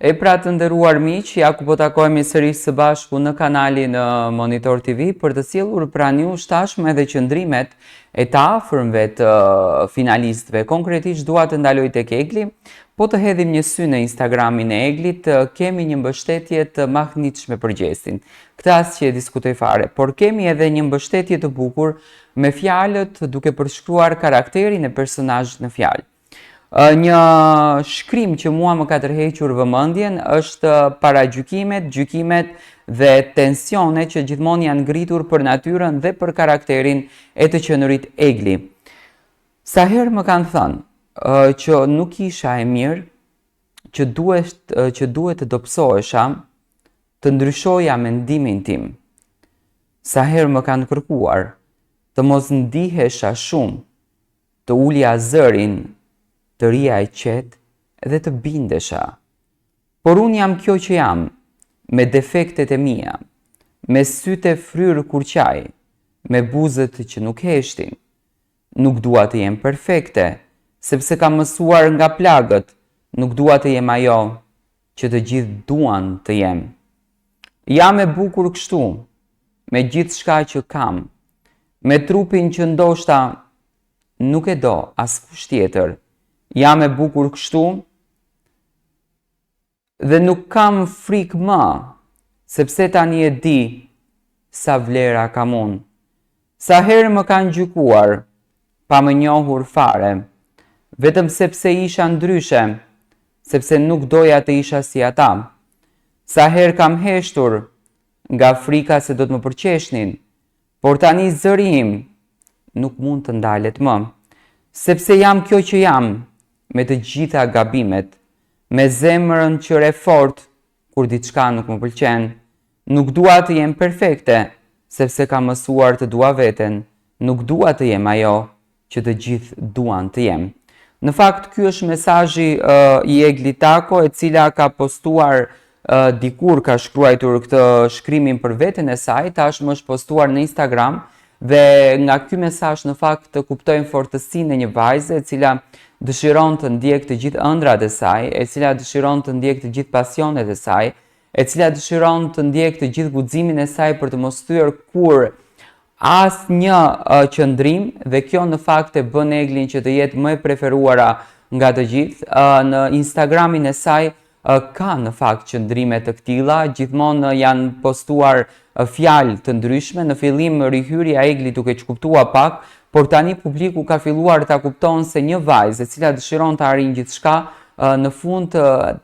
E pra të nderuar miq, ja ku po takohemi sërish së bashku në kanalin Monitor TV për të sjellur pranë jush tashmë edhe qëndrimet e të afërmve të finalistëve. Konkretisht dua të ndaloj tek Egli, po të hedhim një sy në Instagramin e Eglit, kemi një mbështetje të mahnitshme për Gjestin. Këtë as që e diskutoj fare, por kemi edhe një mbështetje të bukur me fjalët duke përshkruar karakterin e personazhit në fjalë. Një shkrim që mua më ka tërhequr vëmendjen është paragjykimet, gjykimet dhe tensionet që gjithmonë janë ngritur për natyrën dhe për karakterin e të qenurit Egli. Sa herë më kanë thënë që nuk isha e mirë, që duhet të dobësohesha, të ndryshoja mendimin tim. Sa herë më kanë kërkuar të mos ndihesha shumë, të ulja zërin, të rija e qetë dhe të bindesha. Por unë jam kjo që jam, me defektet e mia, me sytë e fryrë kur qaj, me buzët që nuk heshtin. Nuk dua të jem perfekte, sepse kam mësuar nga plagët, nuk dua të jem ajo që të gjithë duan të jem. Jam e bukur kështu, me gjithë shka që kam, me trupin që ndoshta nuk e do askush tjetër. Jam e bukur kështu dhe nuk kam frikë më, sepse tani e di sa vlera kam unë. Sa herë më kanë gjykuar, pa më njohur fare, vetëm sepse isha ndryshe, sepse nuk doja të isha si ata. Sa herë kam heshtur, nga frika se do të më përqeshnin, por tani zëri im nuk mund të ndalet më, sepse jam kjo që jam, me të gjitha gabimet, me zemrën që re fort, kur diçka nuk më pëlqen. Nuk dua të jem perfekte, sepse kam mësuar të dua veten. Nuk dua të jem ajo që të gjithë duan të jem. Në fakt, ky është mesazhi i Egli Tako, e cila ka postuar dikur, ka shkruar këtë shkrimin për veten e saj, tashmë është postuar në Instagram, dhe nga ky mesazh në fakt të kuptojmë fortësinë e një vajze e cila dëshiron të ndjek të gjithë ëndrat e saj, e cila dëshiron të ndjek të gjithë pasionet e saj, e cila dëshiron të ndjek të gjithë guximin e saj për të mos thyer kur asnjë qëndrim, dhe kjo në fakt e bën Eglin që të jetë më e preferuara nga të gjithë. Në Instagramin e saj ka në fakt qëndrime të këtilla, gjithmonë janë postuar fjalë të ndryshme. Në fillim rihyrja e Eglit duke çkuptua pak, por tani publiku ka filluar ta kupton se një vajzë e cila dëshiron të arrijë gjithçka, në fund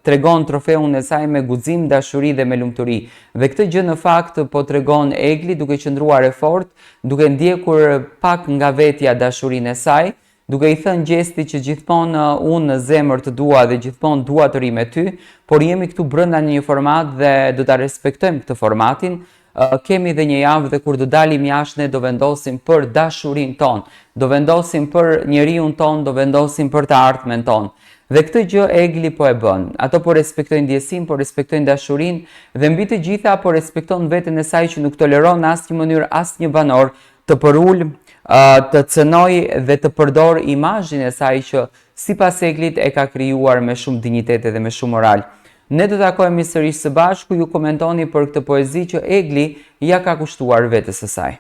tregon trofeun e saj me guxim, dashuri dhe me lumturi. Dhe këtë gjë në fakt po tregon Egli duke qëndruar e fortë, duke ndjekur pak nga vetja dashurinë e saj, duke i thënë Gjestit që gjithmonë unë në zemër të dua dhe gjithmonë dua të ri me ty, por jemi këtu brenda një format dhe do ta respektojmë këtë formatin. Kemi dhe një javë dhe kur do dalim jashtë ne do vendosim për dashurinë tonë, do vendosim për njeriun tonë, do vendosim për të ardhmen tonë. Dhe këtë gjë Egli po e bën. Ato po respektojnë ndjesinë, po respektojnë dashurinë dhe mbi të gjitha po respekton veten e saj që nuk toleron në asnjë mënyrë asnjë banor të përul, të cënoj dhe të përdor imazhin e saj që sipas Eglit e ka krijuar me shumë dinjitet dhe me shumë moral. Ne do të takohemi sërish së bashku, ju komentoni për këtë poezi që Egli ja ka kushtuar vetes së saj.